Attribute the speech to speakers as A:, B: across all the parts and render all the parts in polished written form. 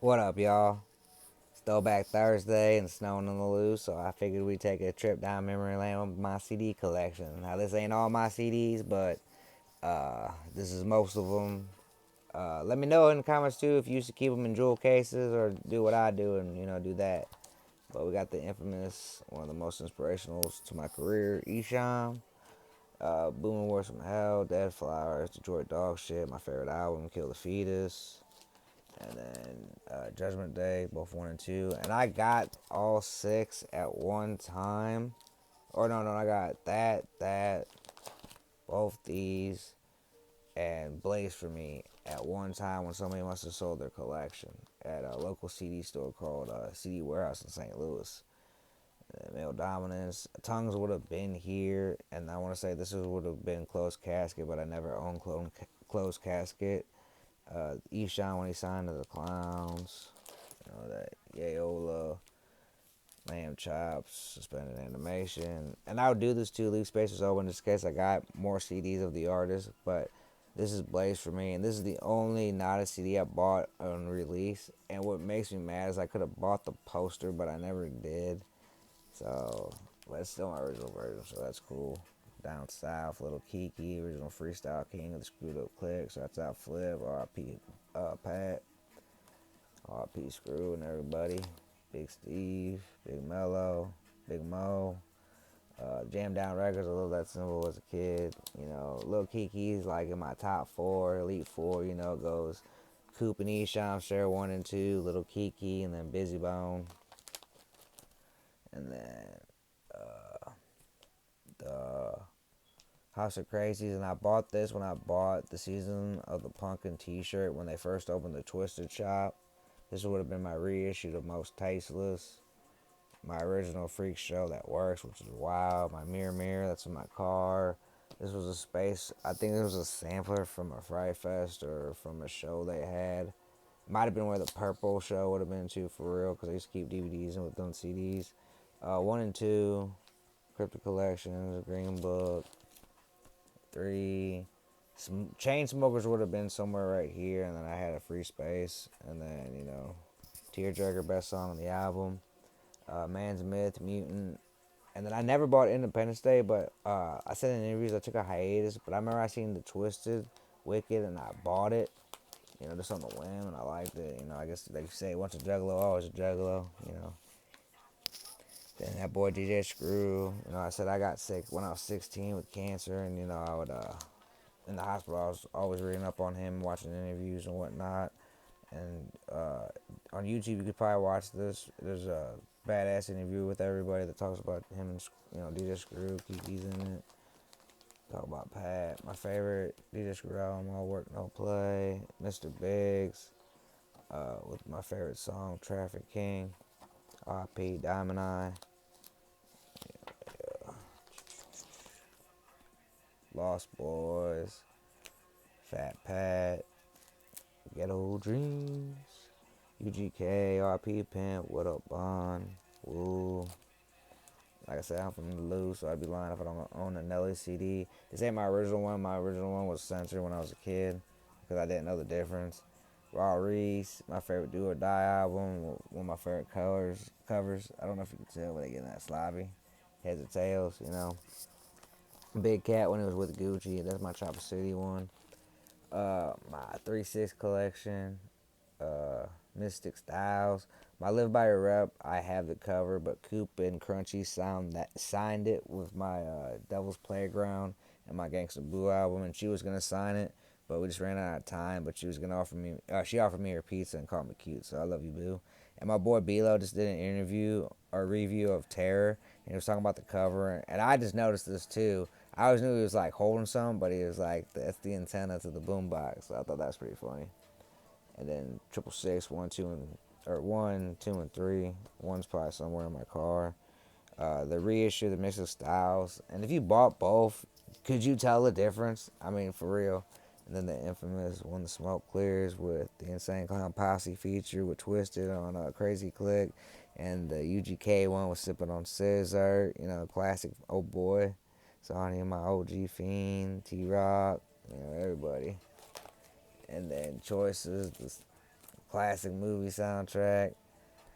A: What up, y'all? It's Throwback Thursday and snowing on the loose, so I figured we'd take a trip down memory lane with my CD collection. Now, this ain't all my CDs, but this is most of them. Let me know in the comments too if you used to keep them in jewel cases or do what I do and do that. But we got the infamous, one of the most inspirationals to my career, Esham. Booming Wars from Hell, Dead Flowers, Detroit Dog Shit, my favorite album, Kill the Fetus, and then Judgment Day, both 1 and 2. And I got all six at one time. Or no, I got both these, and Blaze for Me at one time when somebody must have sold their collection at a local CD store called CD Warehouse in St. Louis. Male Dominance. Tongues would have been here, and I want to say this would have been Closed Casket, but I never owned Closed Casket. Eshawn when he signed to the Clowns. That Yayola, Lamb Chops, Suspended Animation. And I would do this too, leave spaces open just in case I got more CDs of the artist. But this is Blaze for Me, and this is the only not a CD I bought on release. And what makes me mad is I could have bought the poster, but I never did. So, but it's still my original version, so that's cool. Down South, Little Kiki, original freestyle king of the screwed up click. So that's out Flip, R.I.P. Pat, R.I.P. Screw and everybody. Big Steve, Big Mello, Big Mo. Jam Down Records, I love that symbol as a kid. Lil Kiki's like in my top four, Elite Four, goes Coop and Esham share 1 and 2, Little Kiki, and then Busy Bone. And then the House of Crazies, and I bought this when I bought the Season of the Pumpkin t-shirt when they first opened the Twisted shop. This would have been my reissue of Most Tasteless. My original Freak Show That Works, which is wild. My Mirror, that's in my car. This was a space, I think it was a sampler from a Fright Fest or from a show they had. Might have been where the Purple show would have been too, for real, because I used to keep DVDs and with them CDs. 1 and 2, Cryptic Collections, Green Book. 3, Chainsmokers would have been somewhere right here, and then I had a free space, and then Tearjerker, best song on the album. Man's Myth, Mutant, and then I never bought Independence Day, but I said in interviews I took a hiatus, but I remember I seen the Twisted, Wicked, and I bought it, just on the whim, and I liked it. I guess they say once a juggalo, always a juggalo. Then that boy DJ Screw, I said I got sick when I was 16 with cancer, and I would in the hospital. I was always reading up on him, watching interviews and whatnot. And on YouTube, you could probably watch this. There's a badass interview with everybody that talks about him and DJ Screw. Kiki's in it. Talk about Pat. My favorite DJ Screw album, All Work No Play. Mr. Biggs. With my favorite song, Traffic King. R.I.P. Diamond Eye. Lost Boys. Fat Pat. Ghetto Dreams. UGK, RP Pimp, What Up Bond, Woo. Like I said, I'm from the loose, so I'd be lying if I don't own a Nelly CD. This ain't my original one. My original one was censored when I was a kid because I didn't know the difference. Raw Reese, my favorite Do or Die album, one of my favorite covers. I don't know if you can tell, but they get that sloppy. Heads or tails. Big Cat when it was with Gucci. That's my Chopper City one. My 3-6 collection. Mystic Styles. My Live By Your Rep, I have the cover, but Coop and Crunchy signed it with my Devil's Playground and my Gangsta Boo album, and she was gonna sign it, but we just ran out of time. But she was gonna offer me, she offered me her pizza and called me cute, so I love you, Boo. And my boy Bilo just did an interview or review of Terror, and he was talking about the cover, and I just noticed this too. I always knew he was like holding some, but he was like, that's the antenna to the boombox. So I thought that was pretty funny. And then 666, 1, 2, and 3. One's probably somewhere in my car. The reissue, the mix of styles, and if you bought both, could you tell the difference? I mean, for real. And then the infamous When the Smoke Clears with the Insane Clown Posse feature with Twisted on a Crazy Click, and the UGK one was Sipping on Scissor, classic old boy. Sonny and my OG Fiend, T Rock, everybody. And then Choices, Classic movie soundtrack.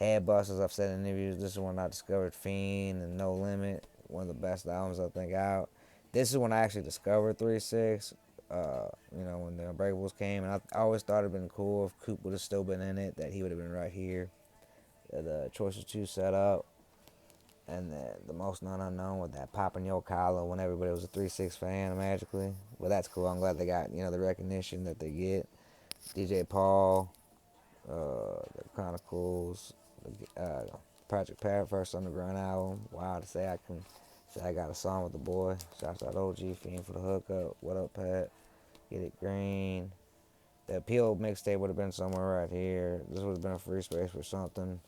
A: Headbusters, I've said in interviews, this is when I discovered Fiend and No Limit. One of the best albums I think out. This is when I actually discovered 3 6. When the Unbreakables came, and I always thought it'd been cool if Coop would have still been in it, that he would have been right here. The Choices 2 set up, and then the Most Known Unknown with that popping your collar when everybody was a 3 6 fan magically. But that's cool. I'm glad they got the recognition that they get. DJ Paul, the Chronicles, Project Parrot, first underground album. Wow, to say I got a song with the boy. Shouts out OG Fiend for the hookup. What up, Pat? Get it green. The appeal mixtape would have been somewhere right here. This would have been a free space for something.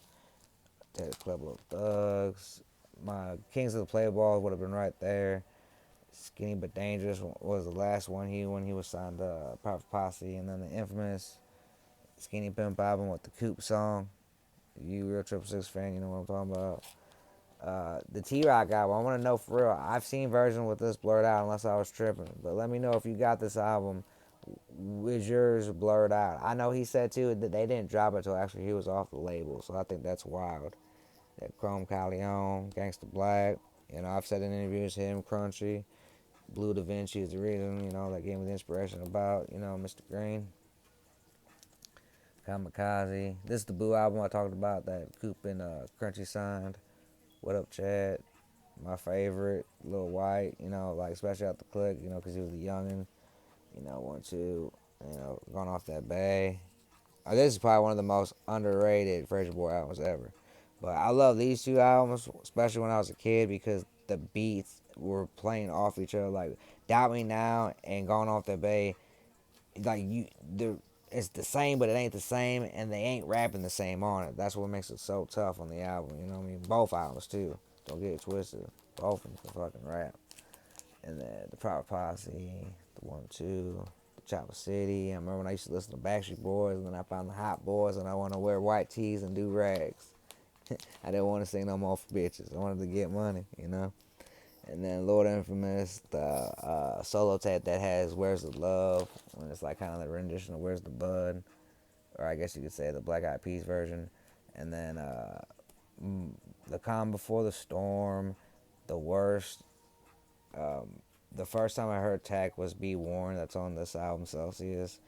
A: Ted Club of Thugs. My Kings of the Playballs would have been right there. Skinny but Dangerous was the last one when he was signed to Prophet Posse, and then the infamous Skinny Pimp album with the Coop song. You real Triple Six fan, you know what I'm talking about. The T-Rock album, I want to know for real. I've seen versions with this blurred out unless I was tripping. But let me know if you got this album. Is yours blurred out? I know he said too that they didn't drop it until actually he was off the label. So I think that's wild. That Chrome Calleon, Gangsta Black. I've said in interviews, him, Crunchy, Blue Da Vinci is the reason, that gave me the inspiration about, Mr.Grean. Kamikaze. This is the Boo album I talked about that Coop and Crunchy signed. What up, Chad? My favorite, Lil White, especially out the click, because he was a youngin', one, two, going off that bay. This is probably one of the most underrated Fraser Boy albums ever. But I love these two albums, especially when I was a kid, because the beats were playing off each other. Like Doubt Me Now and Going Off That Bay, it's the same, but it ain't the same, and they ain't rapping the same on it. That's what makes it so tough on the album. You know what I mean? Both albums too. Don't get it twisted. Both of them can fucking rap. And then the Proper Posse, the 1 2, the Chopper City. I remember when I used to listen to Backstreet Boys, and then I found the Hot Boys, and I want to wear white tees and do rags. I didn't want to sing no more for bitches. I wanted to get money. And then Lord Infamous, the solo tape that has Where's the Love, when it's like kind of the rendition of Where's the Bud, or I guess you could say the Black Eyed Peas version. And then The Calm Before the Storm, The Worst. The first time I heard Tech was Be Warned, that's on this album, Celsius.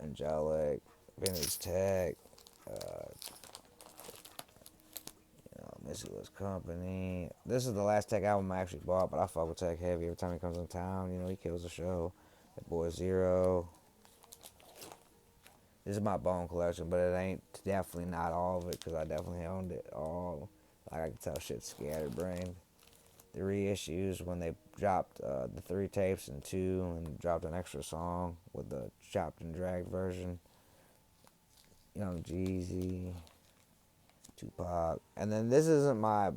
A: Angelic, Vintage Tech, Missy List Company. This is the last Tech album I actually bought, but I fuck with Tech heavy every time he comes in town. He kills the show. That boy Zero. This is my bone collection, but it ain't definitely not all of it, because I definitely owned it all. Like I can tell shit's scatterbrained. The reissues when they dropped the 3 tapes and 2 and dropped an extra song with the chopped and dragged version. Young Jeezy, Tupac. And then this isn't my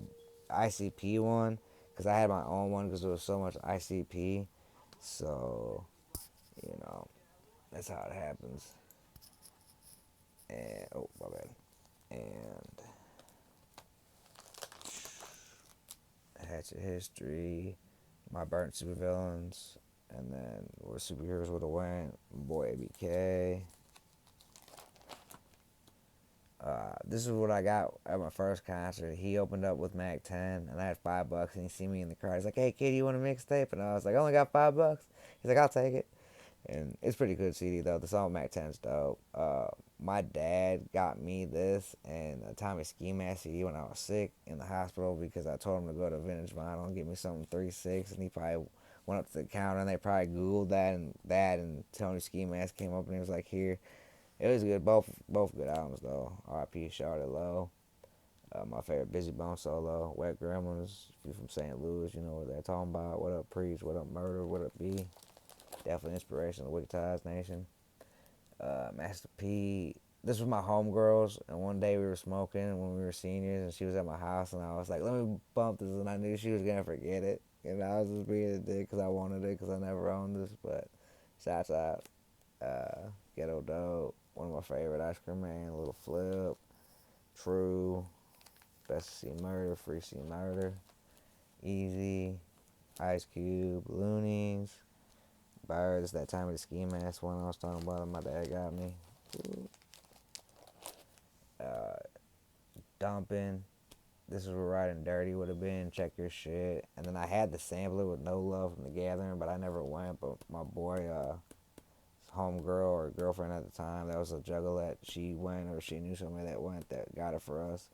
A: ICP one, because I had my own one because there was so much ICP. So, that's how it happens. And, oh, my bad. And Hatchet History, My Burnt Supervillains, and then Where Superheroes Would Have Went, Boy ABK. This is what I got at my first concert. He opened up with Mac 10, and I had $5, and he see me in the crowd. He's like, "Hey kid, you want a mixtape?" And I was like, "I only got $5." He's like, "I'll take it." And it's pretty good CD though. The song Mac 10's dope. My dad got me this and a Tommy Ski Mask CD when I was sick in the hospital, because I told him to go to Vintage Vinyl and get me something 3-6, and he probably went up to the counter and they probably Googled that and Tony Ski Mask came up and he was like, "Here." It was good. Both good albums though. R.I.P. Charlotte Lowe. My favorite Busy Bone solo. Wet Gremlins. If you're from St. Louis, you know what they're talking about. What Up Preach? What Up Murder? What Up B? Definitely inspirational. Wicked Ties Nation. Master P. This was my homegirls, and one day we were smoking when we were seniors, and she was at my house, and I was like, "Let me bump this," and I knew she was gonna forget it, and I was just being a dick because I wanted it because I never owned this. But shouts out, Ghetto Dope, one of my favorite Ice Cream Man, Little Flip, True, Best to See Murder, Free See Murder, Easy, Ice Cube, Loonies, Birds, that time of the Ski Mask one I was talking about, my dad got me. Dumping. This is where Riding Dirty would have been. Check your shit. And then I had the sampler with No Love from The Gathering, but I never went. But my boy, homegirl or girlfriend at the time, that was a juggle that she went, or she knew somebody that went, that got it for us.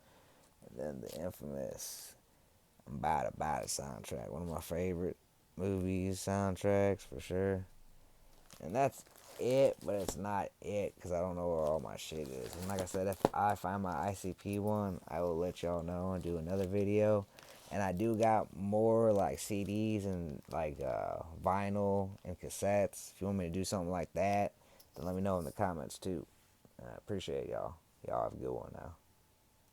A: And then the infamous I'm About It soundtrack. One of my favorite movies soundtracks for sure. And that's it, but it's not it because I don't know where all my shit is. And like I said, if I find my ICP one, I will let y'all know and do another video. And I do got more like CDs and like vinyl and cassettes. If you want me to do something like that, then let me know in the comments too. I appreciate y'all. Y'all have a good one now.